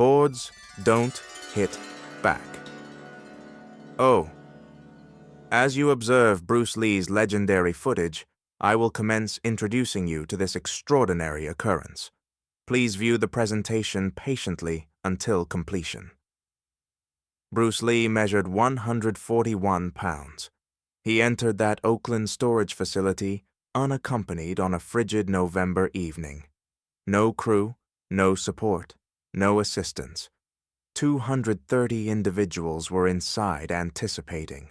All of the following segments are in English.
Boards don't hit back. Oh, as you observe Bruce Lee's legendary footage, I will commence introducing you to this extraordinary occurrence. Please view the presentation patiently until completion. Bruce Lee measured 141 pounds. He entered that Oakland storage facility unaccompanied on a frigid November evening. No crew, no support, no assistance. 230 individuals were inside anticipating.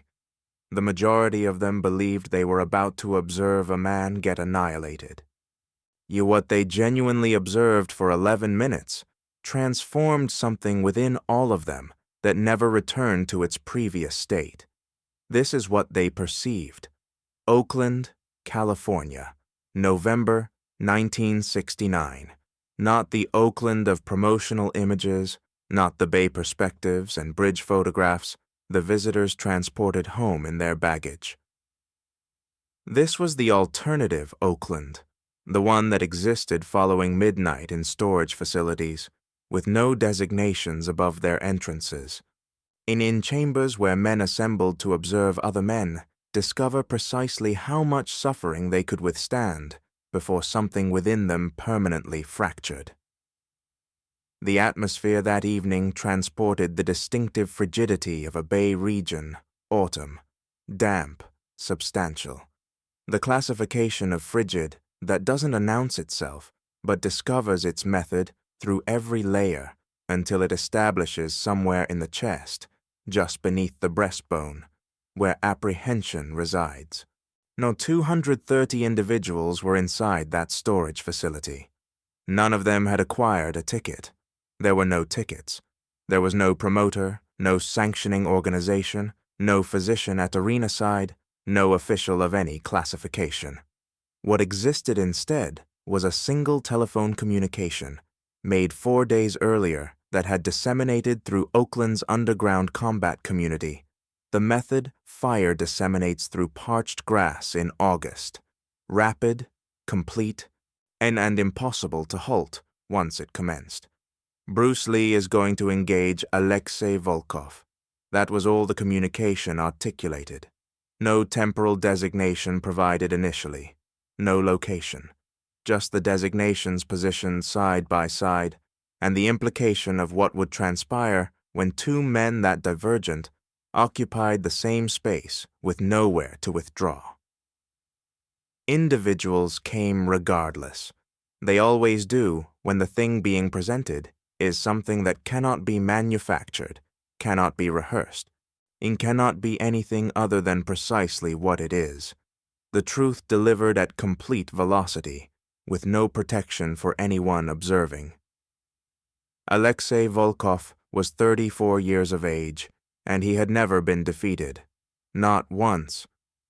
The majority of them believed they were about to observe a man get annihilated. Yet what they genuinely observed for 11 minutes transformed something within all of them that never returned to its previous state. This is what they perceived. Oakland, California, November 1969. Not the Oakland of promotional images, not the Bay perspectives and bridge photographs the visitors transported home in their baggage. This was the alternative Oakland, the one that existed following midnight in storage facilities, with no designations above their entrances. In chambers where men assembled to observe other men discover precisely how much suffering they could withstand before something within them permanently fractured. The atmosphere that evening transported the distinctive frigidity of a Bay region, autumn, damp, substantial. The classification of frigid that doesn't announce itself, but discovers its method through every layer until it establishes somewhere in the chest, just beneath the breastbone, where apprehension resides. No 230 individuals were inside that storage facility. None of them had acquired a ticket. There were no tickets. There was no promoter, no sanctioning organization, no physician at arena side, no official of any classification. What existed instead was a single telephone communication, made 4 days earlier, that had disseminated through Oakland's underground combat community. The method fire disseminates through parched grass in August. Rapid, complete, and impossible to halt once it commenced. Bruce Lee is going to engage Alexei Volkov. That was all the communication articulated. No temporal designation provided initially. No location. Just the designations positioned side by side, and the implication of what would transpire when two men that divergent occupied the same space with nowhere to withdraw. Individuals came regardless. They always do when the thing being presented is something that cannot be manufactured, cannot be rehearsed, and cannot be anything other than precisely what it is. The truth delivered at complete velocity, with no protection for anyone observing. Alexei Volkov was 34 years of age, and he had never been defeated. Not once.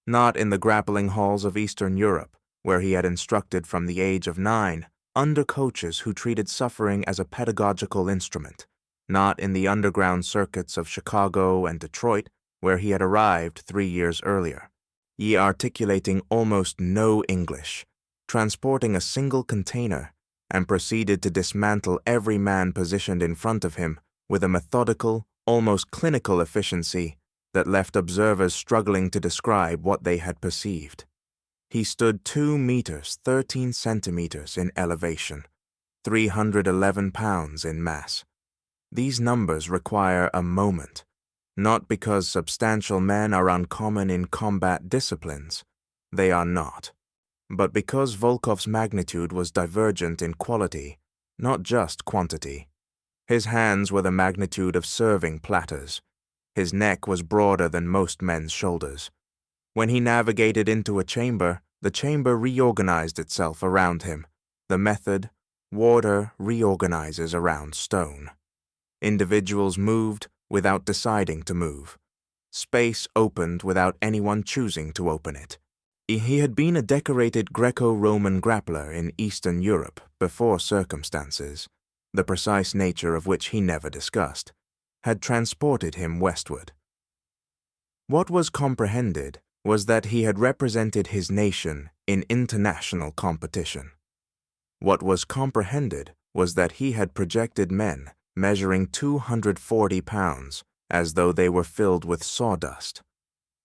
Not in the grappling halls of Eastern Europe, where he had instructed from the age of 9, under coaches who treated suffering as a pedagogical instrument. Not in the underground circuits of Chicago and Detroit, where he had arrived 3 years earlier. Ye articulating almost no English, transporting a single container, and proceeded to dismantle every man positioned in front of him with a methodical, almost clinical efficiency that left observers struggling to describe what they had perceived. He stood 2 meters 13 centimeters in elevation, 311 pounds in mass. These numbers require a moment, not because substantial men are uncommon in combat disciplines. They are not. But because Volkov's magnitude was divergent in quality, not just quantity. His hands were the magnitude of serving platters. His neck was broader than most men's shoulders. When he navigated into a chamber, the chamber reorganized itself around him. The method, water reorganizes around stone. Individuals moved without deciding to move. Space opened without anyone choosing to open it. He had been a decorated Greco-Roman grappler in Eastern Europe before circumstances, the precise nature of which he never discussed, had transported him westward. What was comprehended was that he had represented his nation in international competition. What was comprehended was that he had projected men measuring 240 pounds, as though they were filled with sawdust.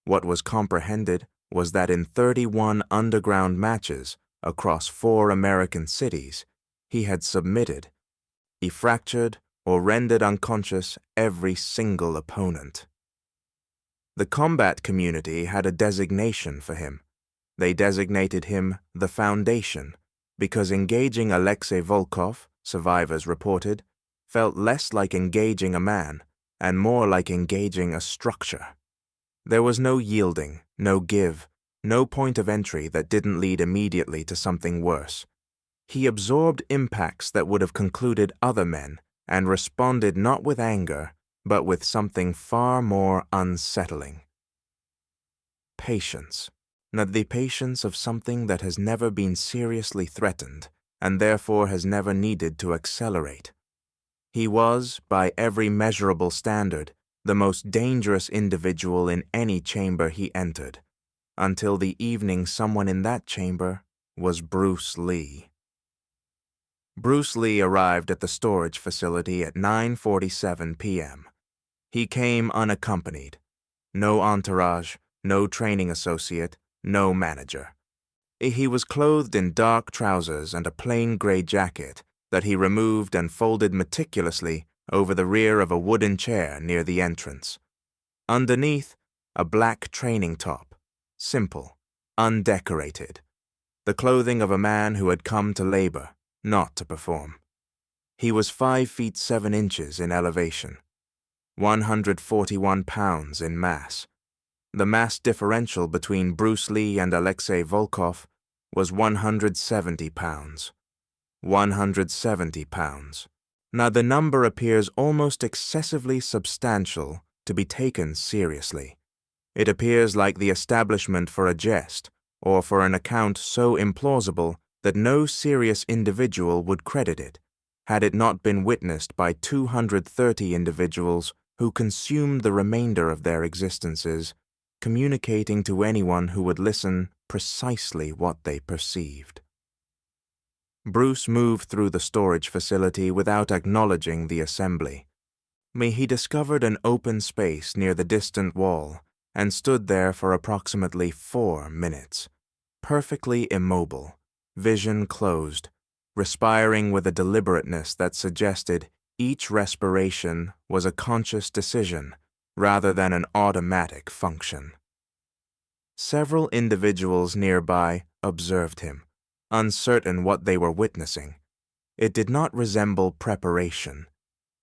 What was comprehended was that in 31 underground matches across 4 American cities, he had submitted. He fractured or rendered unconscious every single opponent. The combat community had a designation for him. They designated him the Foundation because engaging Alexei Volkov, survivors reported, felt less like engaging a man and more like engaging a structure. There was no yielding, no give, no point of entry that didn't lead immediately to something worse. He absorbed impacts that would have concluded other men and responded not with anger, but with something far more unsettling. Patience. Not the patience of something that has never been seriously threatened and therefore has never needed to accelerate. He was, by every measurable standard, the most dangerous individual in any chamber he entered, until the evening someone in that chamber was Bruce Lee. Bruce Lee arrived at the storage facility at 9:47 p.m. He came unaccompanied. No entourage, no training associate, no manager. He was clothed in dark trousers and a plain gray jacket that he removed and folded meticulously over the rear of a wooden chair near the entrance. Underneath, a black training top, simple, undecorated, the clothing of a man who had come to labor, not to perform. He was 5 feet 7 inches in elevation, 141 pounds in mass. The mass differential between Bruce Lee and Alexei Volkov was 170 pounds. 170 pounds. Now the number appears almost excessively substantial to be taken seriously. It appears like the establishment for a jest, or for an account so implausible that no serious individual would credit it, had it not been witnessed by 230 individuals who consumed the remainder of their existences, communicating to anyone who would listen precisely what they perceived. Bruce moved through the storage facility without acknowledging the assembly. He discovered an open space near the distant wall and stood there for approximately 4 minutes, perfectly immobile, vision closed, respiring with a deliberateness that suggested each respiration was a conscious decision rather than an automatic function. Several individuals nearby observed him, uncertain what they were witnessing. It did not resemble preparation.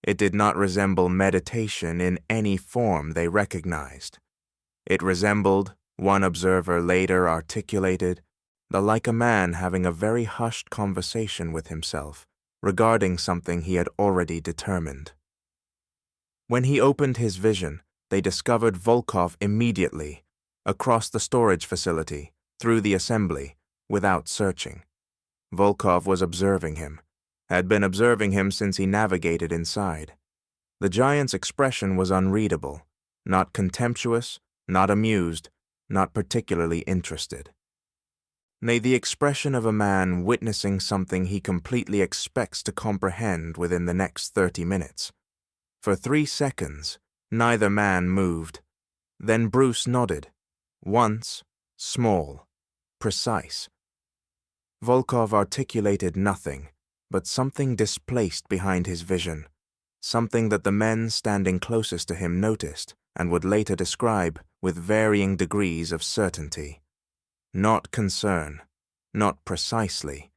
It did not resemble meditation in any form they recognized. It resembled, one observer later articulated, like a man having a very hushed conversation with himself regarding something he had already determined. When he opened his vision, they discovered Volkov immediately, across the storage facility, through the assembly, without searching. Volkov was observing him, had been observing him since he navigated inside. The giant's expression was unreadable, not contemptuous, not amused, not particularly interested. Nay, the expression of a man witnessing something he completely expects to comprehend within the next 30 minutes. For 3 seconds, neither man moved. Then Bruce nodded. Once, small, precise. Volkov articulated nothing, but something displaced behind his vision, something that the men standing closest to him noticed and would later describe with varying degrees of certainty. Not concern, not precisely,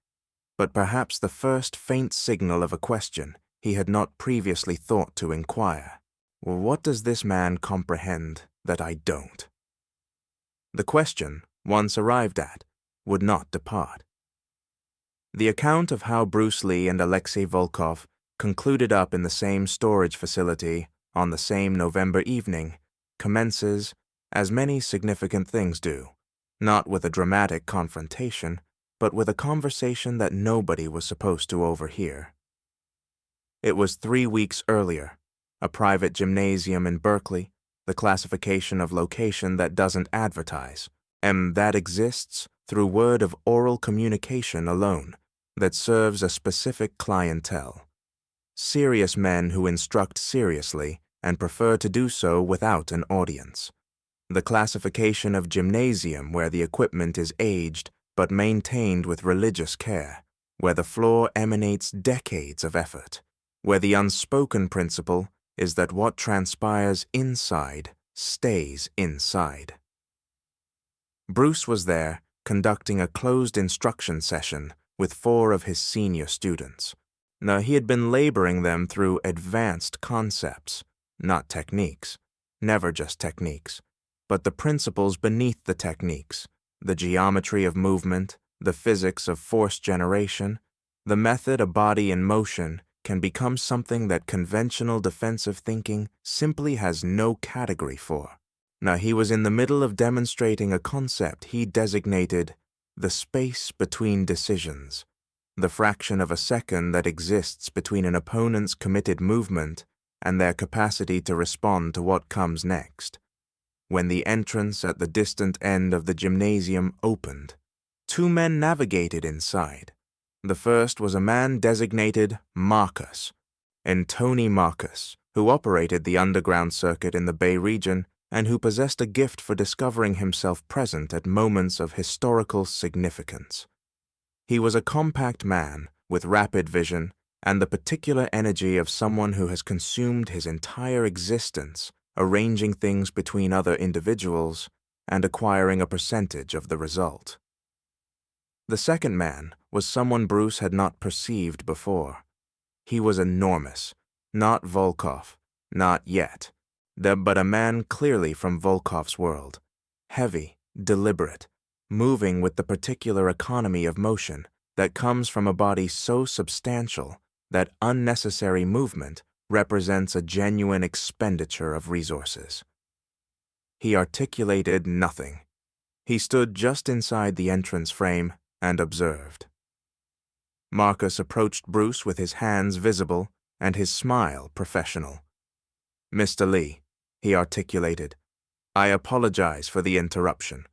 but perhaps the first faint signal of a question he had not previously thought to inquire. What does this man comprehend that I don't? The question, once arrived at, would not depart. The account of how Bruce Lee and Alexei Volkov concluded up in the same storage facility on the same November evening commences, as many significant things do, not with a dramatic confrontation, but with a conversation that nobody was supposed to overhear. It was 3 weeks earlier, a private gymnasium in Berkeley, the classification of location that doesn't advertise, and that exists through word of oral communication alone, that serves a specific clientele. serious men who instruct seriously and prefer to do so without an audience. The classification of gymnasium where the equipment is aged but maintained with religious care, where the floor emanates decades of effort, where the unspoken principle is that what transpires inside stays inside. Bruce was there conducting a closed instruction session with 4 of his senior students. Now, he had been laboring them through advanced concepts, not techniques, never just techniques, but the principles beneath the techniques, the geometry of movement, the physics of force generation, the method a body in motion can become something that conventional defensive thinking simply has no category for. Now, he was in the middle of demonstrating a concept he designated the space between decisions, the fraction of a second that exists between an opponent's committed movement and their capacity to respond to what comes next. When the entrance at the distant end of the gymnasium opened, 2 men navigated inside. The first was a man designated Marcus, Antony Marcus, who operated the underground circuit in the Bay region and who possessed a gift for discovering himself present at moments of historical significance. He was a compact man with rapid vision and the particular energy of someone who has consumed his entire existence arranging things between other individuals and acquiring a percentage of the result. The second man was someone Bruce had not perceived before. He was enormous, not Volkov, not yet, but a man clearly from Volkov's world, heavy, deliberate, moving with the particular economy of motion that comes from a body so substantial that unnecessary movement represents a genuine expenditure of resources. He articulated nothing. He stood just inside the entrance frame and observed. Marcus approached Bruce with his hands visible and his smile professional. "Mr. Lee," he articulated, "I apologize for the interruption,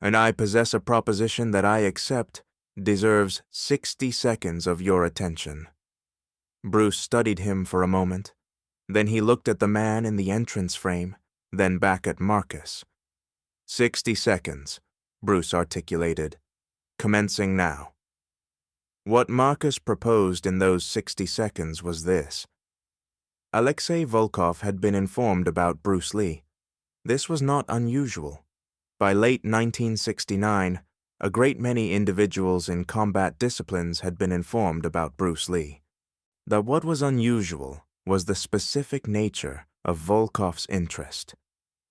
and I possess a proposition that I accept deserves 60 seconds of your attention." Bruce studied him for a moment. Then he looked at the man in the entrance frame, then back at Marcus. 60 seconds, Bruce articulated, commencing now. What Marcus proposed in those 60 seconds was this. Alexei Volkov had been informed about Bruce Lee. This was not unusual. By late 1969, a great many individuals in combat disciplines had been informed about Bruce Lee. That what was unusual was the specific nature of Volkov's interest.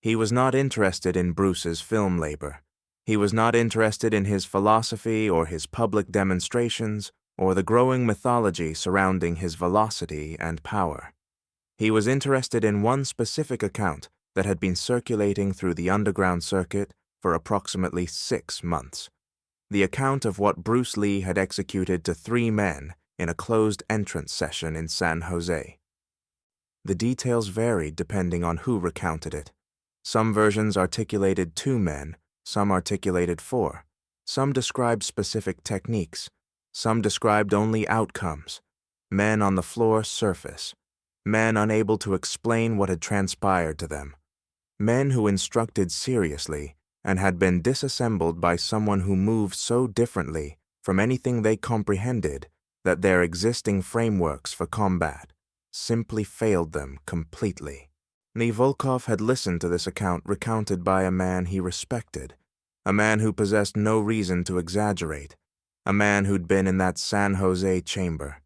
He was not interested in Bruce's film labor. He was not interested in his philosophy or his public demonstrations or the growing mythology surrounding his velocity and power. He was interested in one specific account that had been circulating through the underground circuit for approximately 6 months. The account of what Bruce Lee had executed to 3 men in a closed entrance session in San Jose. The details varied depending on who recounted it. Some versions articulated 2 men, some articulated 4. Some described specific techniques. Some described only outcomes. Men on the floor surface. Men unable to explain what had transpired to them. Men who instructed seriously and had been disassembled by someone who moved so differently from anything they comprehended that their existing frameworks for combat simply failed them completely. Volkov had listened to this account recounted by a man he respected, a man who possessed no reason to exaggerate, a man who'd been in that San Jose chamber.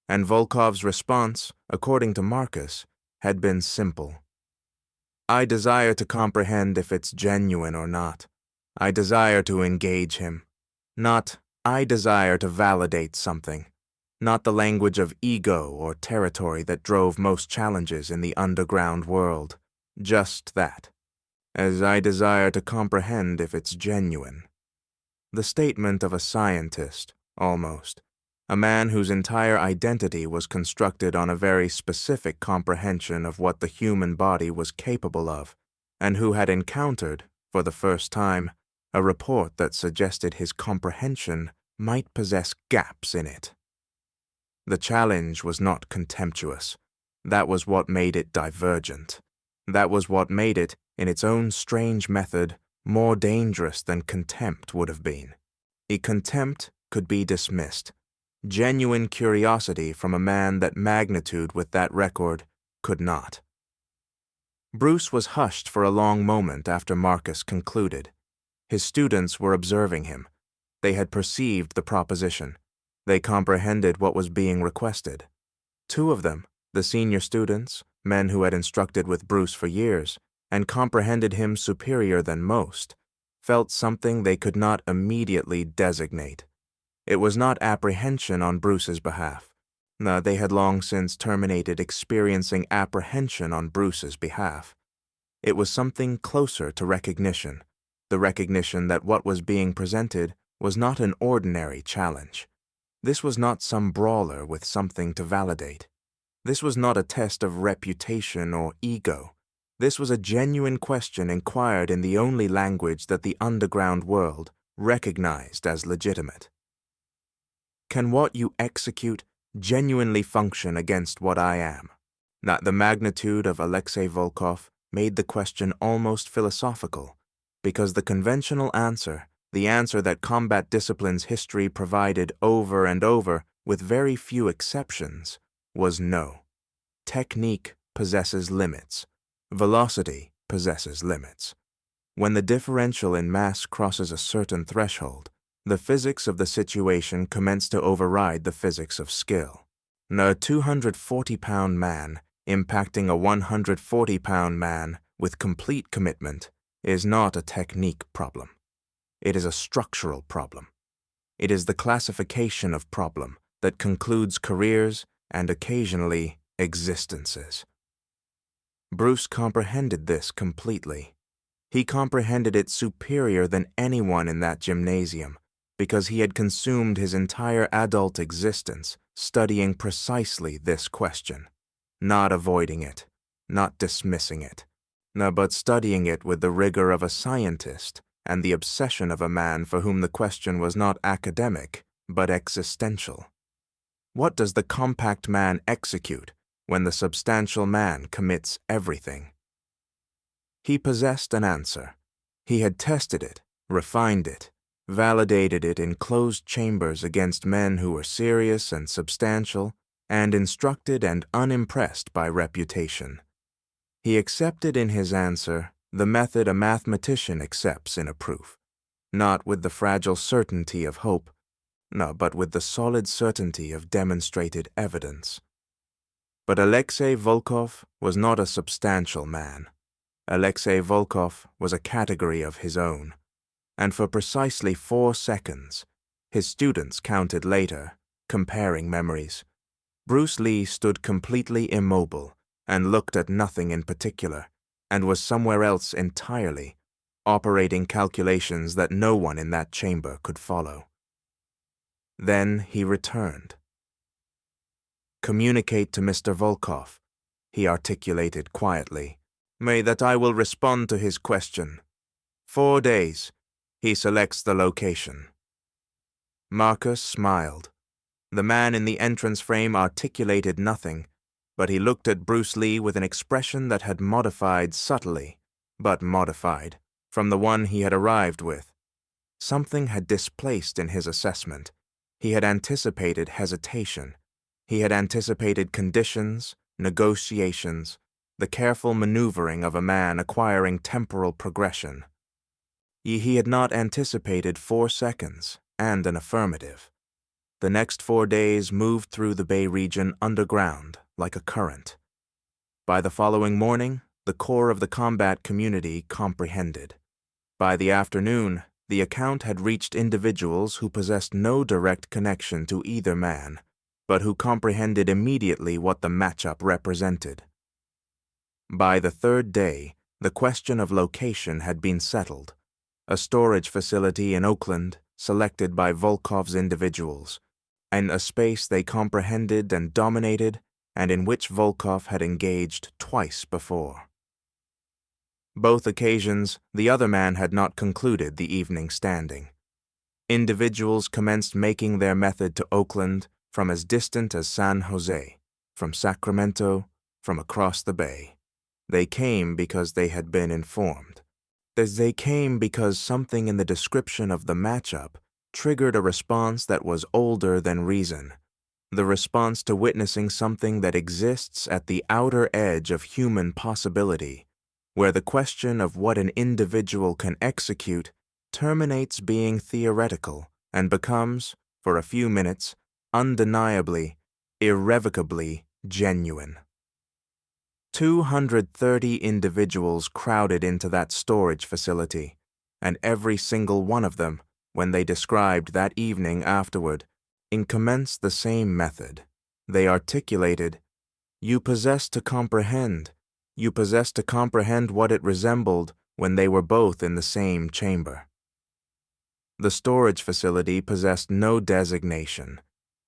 And Volkov's response, according to Marcus, had been simple. I desire to comprehend if it's genuine or not. I desire to engage him. Not, I desire to validate something. Not the language of ego or territory that drove most challenges in the underground world. Just that. As I desire to comprehend if it's genuine. The statement of a scientist, almost. A man whose entire identity was constructed on a very specific comprehension of what the human body was capable of, and who had encountered, for the first time, a report that suggested his comprehension might possess gaps in it. The challenge was not contemptuous. That was what made it divergent. That was what made it, in its own strange method, more dangerous than contempt would have been. Contempt could be dismissed. Genuine curiosity from a man that magnitude with that record could not. Bruce was hushed for a long moment after Marcus concluded. His students were observing him. They had perceived the proposition. They comprehended what was being requested. Two of them, the senior students, men who had instructed with Bruce for years, and comprehended him superior than most, felt something they could not immediately designate. It was not apprehension on Bruce's behalf. No, they had long since terminated experiencing apprehension on Bruce's behalf. It was something closer to recognition, the recognition that what was being presented was not an ordinary challenge. This was not some brawler with something to validate. This was not a test of reputation or ego. This was a genuine question inquired in the only language that the underground world recognized as legitimate. Can what you execute genuinely function against what I am? That the magnitude of Alexei Volkov made the question almost philosophical, because the conventional answer, the answer that combat disciplines history provided over and over with very few exceptions, was no. Technique possesses limits. Velocity possesses limits. When the differential in mass crosses a certain threshold, the physics of the situation commence to override the physics of skill. A 240-pound man impacting a 140-pound man with complete commitment is not a technique problem. It is a structural problem. It is the classification of problem that concludes careers and occasionally existences. Bruce comprehended this completely. He comprehended it superior than anyone in that gymnasium, because he had consumed his entire adult existence studying precisely this question, not avoiding it, not dismissing it, but studying it with the rigor of a scientist and the obsession of a man for whom the question was not academic, but existential. What does the compact man execute when the substantial man commits everything? He possessed an answer. He had tested it, refined it, validated it in closed chambers against men who were serious and substantial and instructed and unimpressed by reputation. He accepted in his answer the method a mathematician accepts in a proof, not with the fragile certainty of hope, but with the solid certainty of demonstrated evidence. But Alexei Volkov was not a substantial man. Alexei Volkov was a category of his own. And for precisely 4 seconds, his students counted later, comparing memories, Bruce Lee stood completely immobile and looked at nothing in particular, and was somewhere else entirely, operating calculations that no one in that chamber could follow. Then he returned. "Communicate to Mr. Volkov," he articulated quietly, that I will respond to his question. 4 days. He selects the location." Marcus smiled. The man in the entrance frame articulated nothing, but he looked at Bruce Lee with an expression that had modified subtly, but modified, from the one he had arrived with. Something had displaced in his assessment. He had anticipated hesitation. He had anticipated conditions, negotiations, the careful maneuvering of a man acquiring temporal progression. He had not anticipated 4 seconds and an affirmative. The next 4 days moved through the Bay region underground like a current. By the following morning, the core of the combat community comprehended. By the afternoon, the account had reached individuals who possessed no direct connection to either man, but who comprehended immediately what the matchup represented. By the 3rd day, the question of location had been settled. A storage facility in Oakland, selected by Volkov's individuals, and a space they comprehended and dominated, and in which Volkov had engaged twice before. Both occasions, the other man had not concluded the evening standing. Individuals commenced making their method to Oakland from as distant as San Jose, from Sacramento, from across the bay. They came because they had been informed. They came because something in the description of the matchup triggered a response that was older than reason, the response to witnessing something that exists at the outer edge of human possibility, where the question of what an individual can execute terminates being theoretical and becomes, for a few minutes, undeniably, irrevocably genuine. 230 individuals crowded into that storage facility, and every single one of them, when they described that evening afterward, commenced the same method. They articulated, "You possess to comprehend. You possess to comprehend what it resembled when they were both in the same chamber." The storage facility possessed no designation.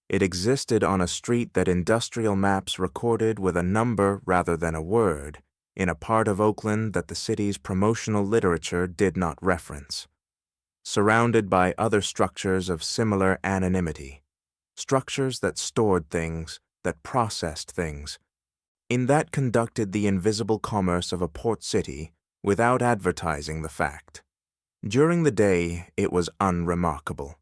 It existed on a street that industrial maps recorded with a number rather than a word, in a part of Oakland that the city's promotional literature did not reference. Surrounded by other structures of similar anonymity, structures that stored things, that processed things, that conducted the invisible commerce of a port city without advertising the fact. During the day, it was unremarkable.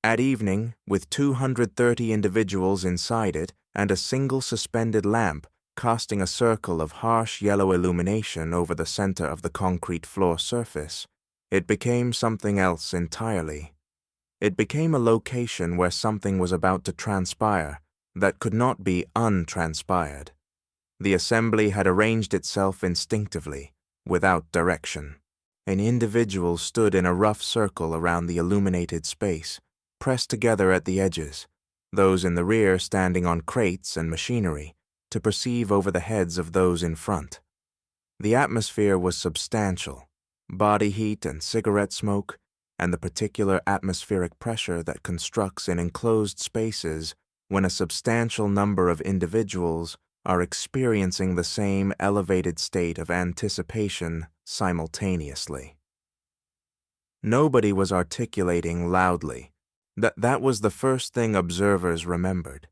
At evening, with 230 individuals inside it and a single suspended lamp casting a circle of harsh yellow illumination over the center of the concrete floor surface, it became something else entirely. It became a location where something was about to transpire that could not be untranspired. The assembly had arranged itself instinctively, without direction. An individual stood in a rough circle around the illuminated space, pressed together at the edges, those in the rear standing on crates and machinery to perceive over the heads of those in front. The atmosphere was substantial, body heat and cigarette smoke, and the particular atmospheric pressure that constructs in enclosed spaces when a substantial number of individuals are experiencing the same elevated state of anticipation simultaneously. Nobody was articulating loudly. That was the first thing observers remembered.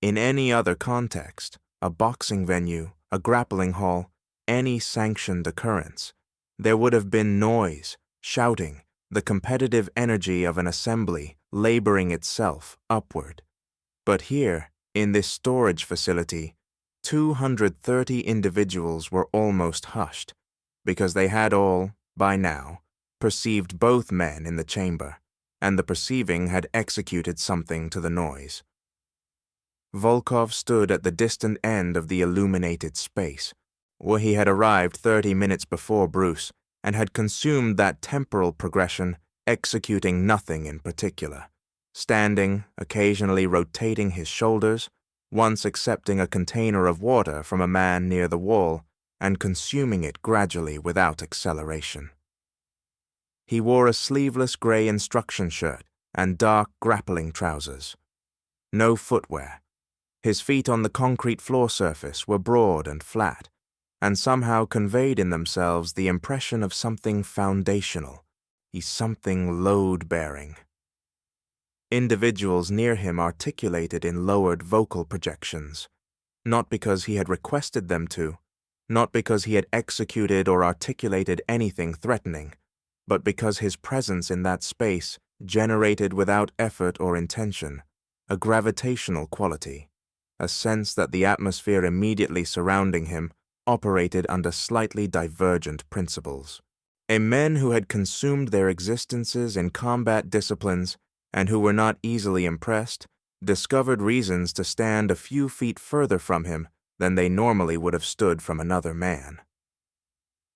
In any other context, a boxing venue, a grappling hall, any sanctioned occurrence, there would have been noise, shouting, the competitive energy of an assembly laboring itself upward. But here, in this storage facility, 230 individuals were almost hushed, because they had all, by now, perceived both men in the chamber, and the perceiving had executed something to the noise. Volkov stood at the distant end of the illuminated space, where he had arrived 30 minutes before Bruce, and had consumed that temporal progression, executing nothing in particular, standing, occasionally rotating his shoulders, once accepting a container of water from a man near the wall, and consuming it gradually without acceleration. He wore a sleeveless gray instruction shirt and dark grappling trousers. No footwear. His feet on the concrete floor surface were broad and flat, and somehow conveyed in themselves the impression of something foundational, something load-bearing. Individuals near him articulated in lowered vocal projections, not because he had requested them to, not because he had executed or articulated anything threatening, but because his presence in that space generated without effort or intention a gravitational quality, a sense that the atmosphere immediately surrounding him operated under slightly divergent principles. Men who had consumed their existences in combat disciplines and who were not easily impressed discovered reasons to stand a few feet further from him than they normally would have stood from another man.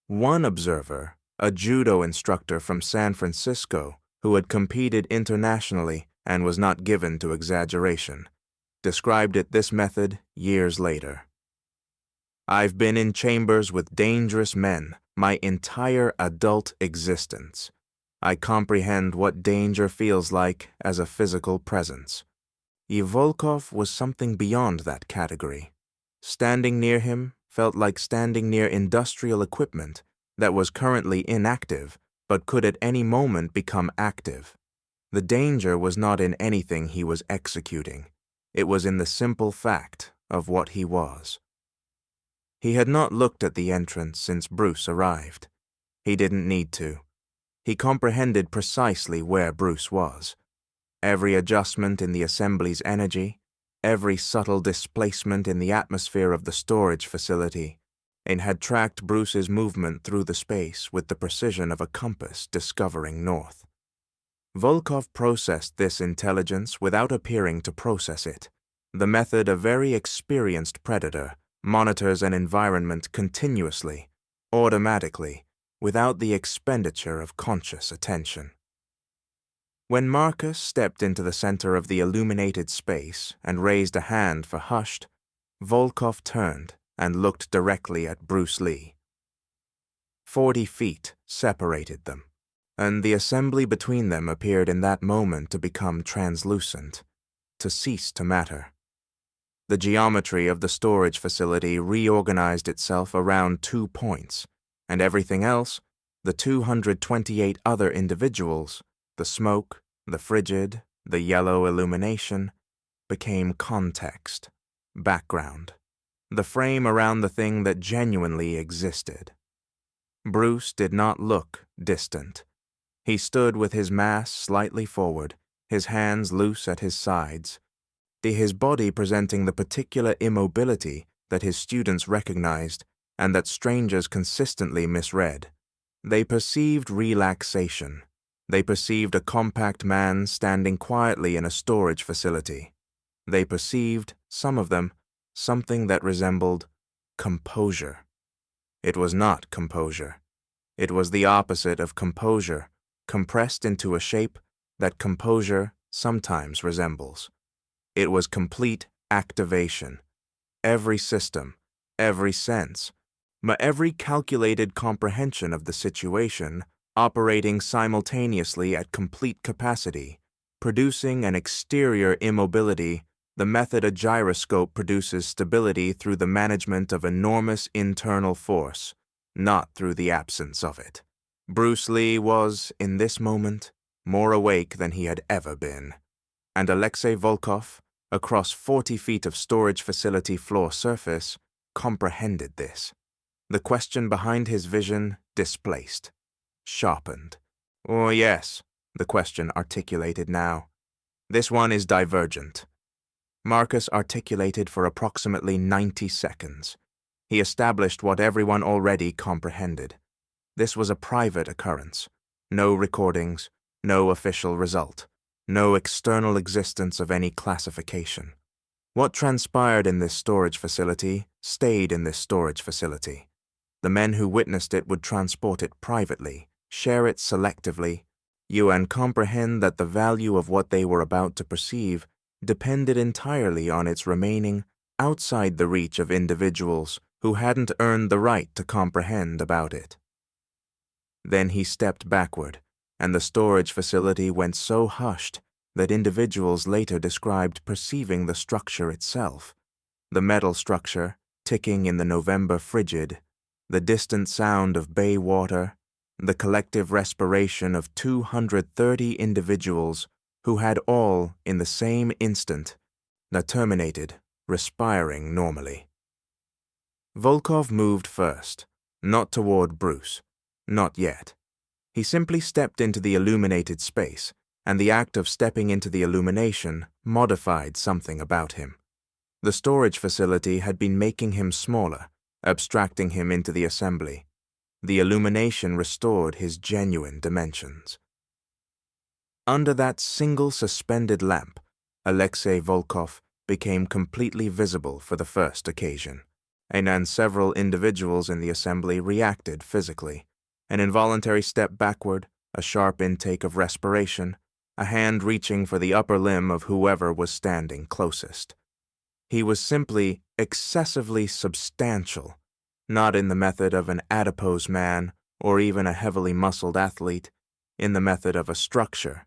One observer, a judo instructor from San Francisco who had competed internationally and was not given to exaggeration, described it this method years later. "I've been in chambers with dangerous men my entire adult existence. I comprehend what danger feels like as a physical presence." Volkov was something beyond that category. Standing near him felt like standing near industrial equipment that was currently inactive but could at any moment become active. The danger was not in anything he was executing. It was in the simple fact of what he was. He had not looked at the entrance since Bruce arrived. He didn't need to. He comprehended precisely where Bruce was. Every adjustment in the assembly's energy, every subtle displacement in the atmosphere of the storage facility, and had tracked Bruce's movement through the space with the precision of a compass discovering north. Volkov processed this intelligence without appearing to process it. The method a very experienced predator monitors an environment continuously, automatically, without the expenditure of conscious attention. When Marcus stepped into the center of the illuminated space and raised a hand for hushed, Volkov turned and looked directly at Bruce Lee. 40 feet separated them, and the assembly between them appeared in that moment to become translucent, to cease to matter. The geometry of the storage facility reorganized itself around 2 points, and everything else, the 228 other individuals, the smoke, the frigid, the yellow illumination, became context, background, the frame around the thing that genuinely existed. Bruce did not look distant. He stood with his mass slightly forward, his hands loose at his sides, his body presenting the particular immobility that his students recognized and that strangers consistently misread. They perceived relaxation. They perceived a compact man standing quietly in a storage facility. They perceived, some of them, something that resembled composure. It was not composure. It was the opposite of composure, compressed into a shape that composure sometimes resembles. It was complete activation. Every system, every sense, every calculated comprehension of the situation operating simultaneously at complete capacity, producing an exterior immobility, the method a gyroscope produces stability through the management of enormous internal force, not through the absence of it. Bruce Lee was, in this moment, more awake than he had ever been, and Alexei Volkov, across 40 feet of storage facility floor surface, comprehended this. The question behind his vision displaced, sharpened. "Oh yes," the question articulated now. "This one is divergent." Marcus articulated for approximately 90 seconds. He established what everyone already comprehended. This was a private occurrence. No recordings, no official result, no external existence of any classification. What transpired in this storage facility stayed in this storage facility. The men who witnessed it would transport it privately, share it selectively, and comprehend that the value of what they were about to perceive depended entirely on its remaining outside the reach of individuals who hadn't earned the right to comprehend about it. Then he stepped backward, and the storage facility went so hushed that individuals later described perceiving the structure itself, the metal structure ticking in the November frigid, the distant sound of bay water, the collective respiration of 230 individuals who had all, in the same instant, terminated, respiring normally. Volkov moved first, not toward Bruce, not yet. He simply stepped into the illuminated space, and the act of stepping into the illumination modified something about him. The storage facility had been making him smaller, abstracting him into the assembly. The illumination restored his genuine dimensions. Under that single suspended lamp, Alexei Volkov became completely visible for the first occasion, and several individuals in the assembly reacted physically. An involuntary step backward, a sharp intake of respiration, a hand reaching for the upper limb of whoever was standing closest. He was simply excessively substantial, not in the method of an adipose man or even a heavily muscled athlete, in the method of a structure,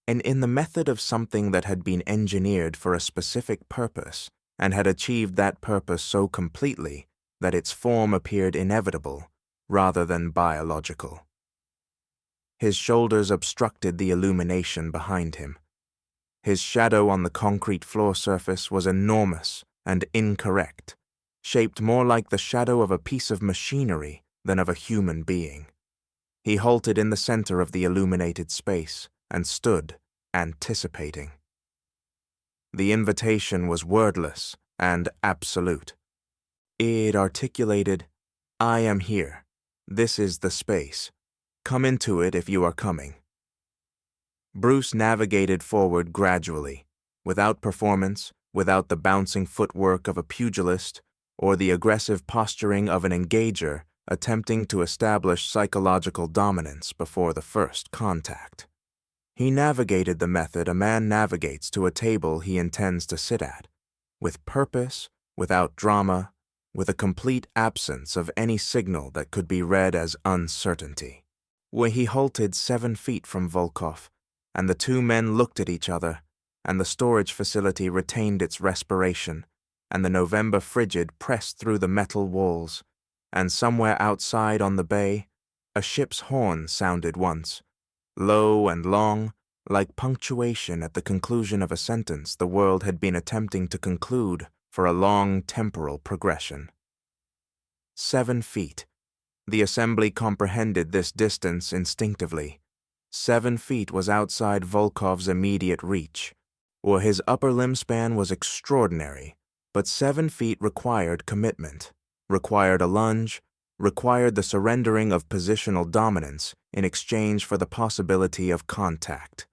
and in the method of something that had been engineered for a specific purpose and had achieved that purpose so completely that its form appeared inevitable rather than biological. His shoulders obstructed the illumination behind him. His shadow on the concrete floor surface was enormous and incorrect, shaped more like the shadow of a piece of machinery than of a human being. He halted in the center of the illuminated space and stood, anticipating. The invitation was wordless and absolute. It articulated, "I am here. This is the space. Come into it if you are coming." Bruce navigated forward gradually, without performance, without the bouncing footwork of a pugilist, or the aggressive posturing of an engager attempting to establish psychological dominance before the first contact. He navigated the method a man navigates to a table he intends to sit at, with purpose, without drama, with a complete absence of any signal that could be read as uncertainty. Where he halted 7 feet from Volkov, and the two men looked at each other, and the storage facility retained its respiration, and the November frigid pressed through the metal walls, and somewhere outside on the bay, a ship's horn sounded once, low and long, like punctuation at the conclusion of a sentence the world had been attempting to conclude for a long temporal progression. 7 feet. The assembly comprehended this distance instinctively. 7 feet was outside Volkov's immediate reach, or his upper limb span was extraordinary, but 7 feet required commitment, required a lunge, required the surrendering of positional dominance in exchange for the possibility of contact.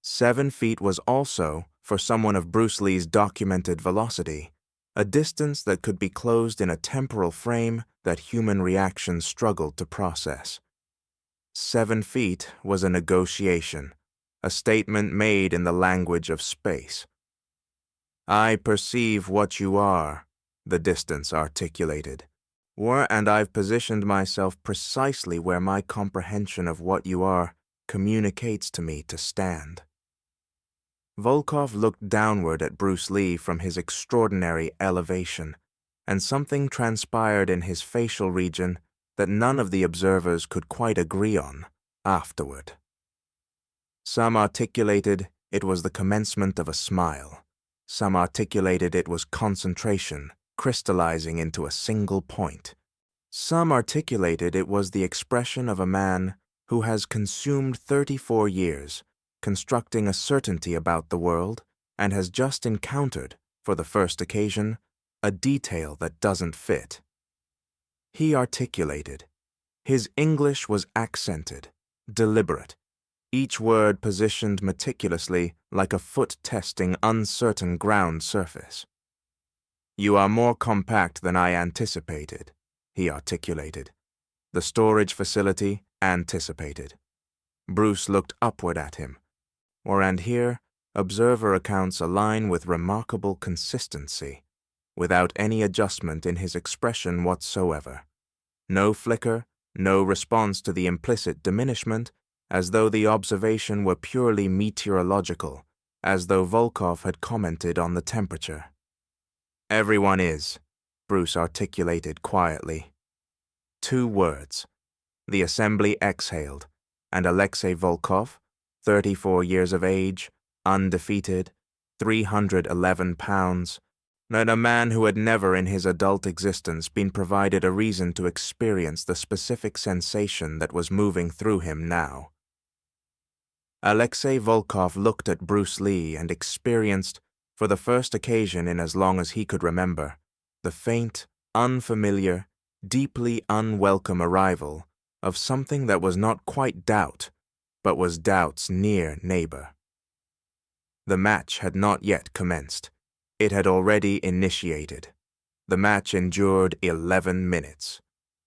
7 feet was also, for someone of Bruce Lee's documented velocity, a distance that could be closed in a temporal frame that human reaction struggled to process. 7 feet was a negotiation, a statement made in the language of space. "I perceive what you are," the distance articulated. "And I've positioned myself precisely where my comprehension of what you are communicates to me to stand." Volkov looked downward at Bruce Lee from his extraordinary elevation, and something transpired in his facial region that none of the observers could quite agree on afterward. Some articulated it was the commencement of a smile. Some articulated it was concentration, crystallizing into a single point. Some articulated it was the expression of a man who has consumed 34 years, constructing a certainty about the world, and has just encountered, for the first occasion, a detail that doesn't fit. He articulated. His English was accented, deliberate, each word positioned meticulously like a foot testing uncertain ground surface. "You are more compact than I anticipated," he articulated. The storage facility anticipated. Bruce looked upward at him, and here observer accounts align with remarkable consistency, without any adjustment in his expression whatsoever. No flicker, no response to the implicit diminishment, as though the observation were purely meteorological, as though Volkov had commented on the temperature. "Everyone is," Bruce articulated quietly. 2 words. The assembly exhaled, and Alexei Volkov, 34 years of age, undefeated, 311 pounds, and a man who had never in his adult existence been provided a reason to experience the specific sensation that was moving through him now. Alexei Volkov looked at Bruce Lee and experienced, for the first occasion in as long as he could remember, the faint, unfamiliar, deeply unwelcome arrival of something that was not quite doubt, but was doubt's near neighbor. The match had not yet commenced. It had already initiated. The match endured 11 minutes.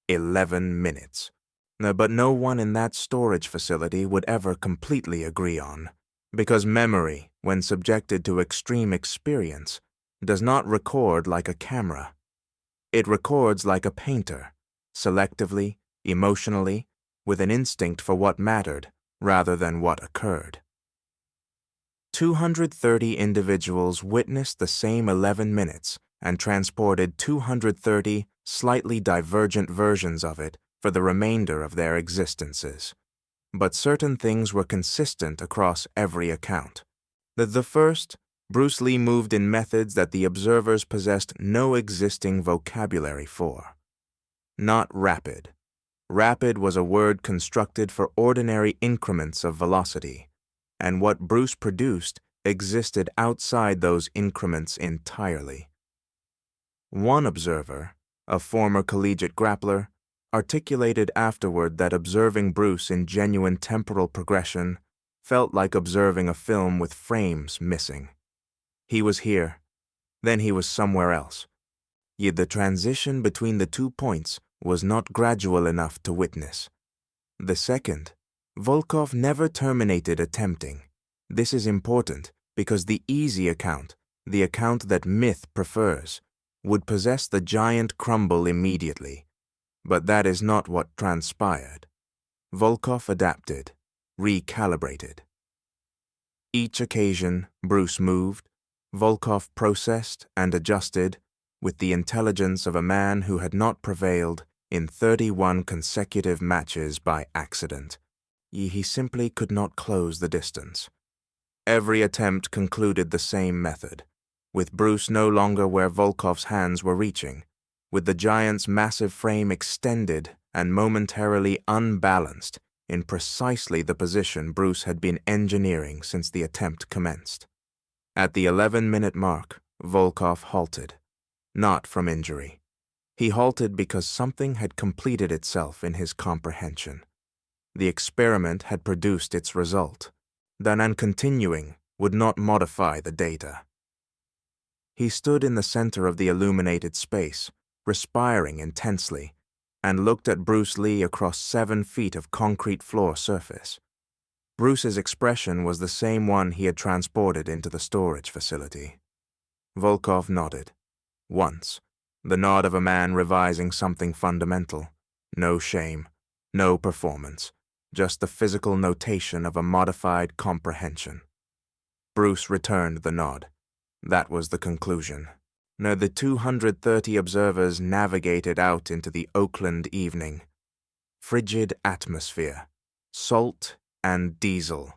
11 minutes. But no one in that storage facility would ever completely agree on, because memory, when subjected to extreme experience, does not record like a camera. It records like a painter, selectively, emotionally, with an instinct for what mattered rather than what occurred. 230 individuals witnessed the same 11 minutes and transported 230 slightly divergent versions of it for the remainder of their existences. But certain things were consistent across every account. The first, Bruce Lee moved in methods that the observers possessed no existing vocabulary for. Not rapid. Rapid was a word constructed for ordinary increments of velocity, and what Bruce produced existed outside those increments entirely. One observer, a former collegiate grappler, articulated afterward that observing Bruce in genuine temporal progression felt like observing a film with frames missing. He was here, then he was somewhere else. Yet the transition between the 2 points was not gradual enough to witness. The second, Volkov never terminated attempting. This is important because the easy account, the account that myth prefers, would possess the giant crumble immediately. But that is not what transpired. Volkov adapted, recalibrated. Each occasion, Bruce moved, Volkov processed and adjusted with the intelligence of a man who had not prevailed in 31 consecutive matches by accident. He simply could not close the distance. Every attempt concluded the same method, with Bruce no longer where Volkov's hands were reaching, with the giant's massive frame extended and momentarily unbalanced in precisely the position Bruce had been engineering since the attempt commenced. At the 11-minute mark, Volkov halted, not from injury. He halted because something had completed itself in his comprehension. The experiment had produced its result. Then continuing would not modify the data. He stood in the center of the illuminated space, respiring intensely, and looked at Bruce Lee across 7 feet of concrete floor surface. Bruce's expression was the same one he had transported into the storage facility. Volkov nodded. Once. The nod of a man revising something fundamental. No shame, no performance, just the physical notation of a modified comprehension. Bruce returned the nod. That was the conclusion. Now the 230 observers navigated out into the Oakland evening. Frigid atmosphere, salt and diesel.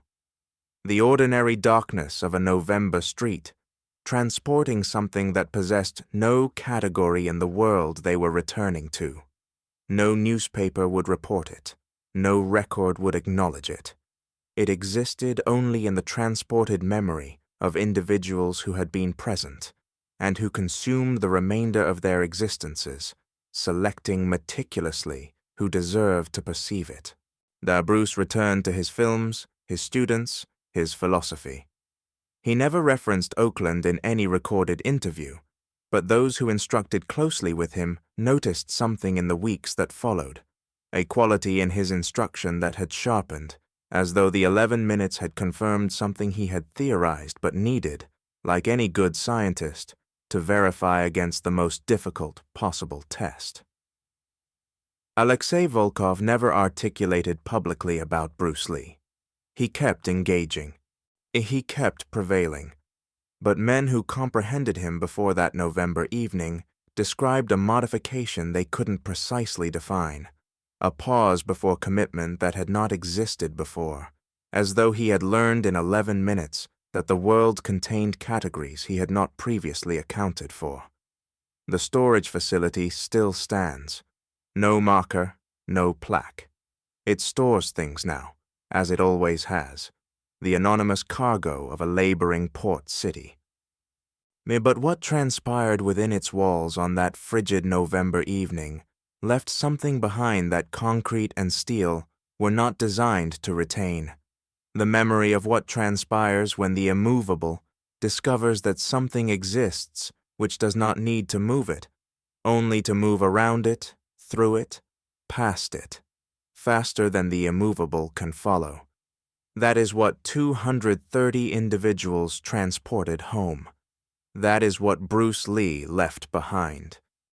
The ordinary darkness of a November street, transporting something that possessed no category in the world they were returning to. No newspaper would report it. No record would acknowledge it. It existed only in the transported memory of individuals who had been present and who consumed the remainder of their existences, selecting meticulously who deserved to perceive it. Bruce returned to his films, his students, his philosophy. He never referenced Oakland in any recorded interview, but those who instructed closely with him noticed something in the weeks that followed, a quality in his instruction that had sharpened, as though the 11 minutes had confirmed something he had theorized but needed, like any good scientist, to verify against the most difficult possible test. Alexei Volkov never articulated publicly about Bruce Lee. He kept engaging. He kept prevailing. But men who comprehended him before that November evening described a modification they couldn't precisely define, a pause before commitment that had not existed before, as though he had learned in 11 minutes that the world contained categories he had not previously accounted for. The storage facility still stands. No marker, no plaque. It stores things now, as it always has, the anonymous cargo of a laboring port city. But what transpired within its walls on that frigid November evening left something behind that concrete and steel were not designed to retain. The memory of what transpires when the immovable discovers that something exists which does not need to move it, only to move around it, through it, past it, faster than the immovable can follow. That is what 230 individuals transported home. That is what Bruce Lee left behind.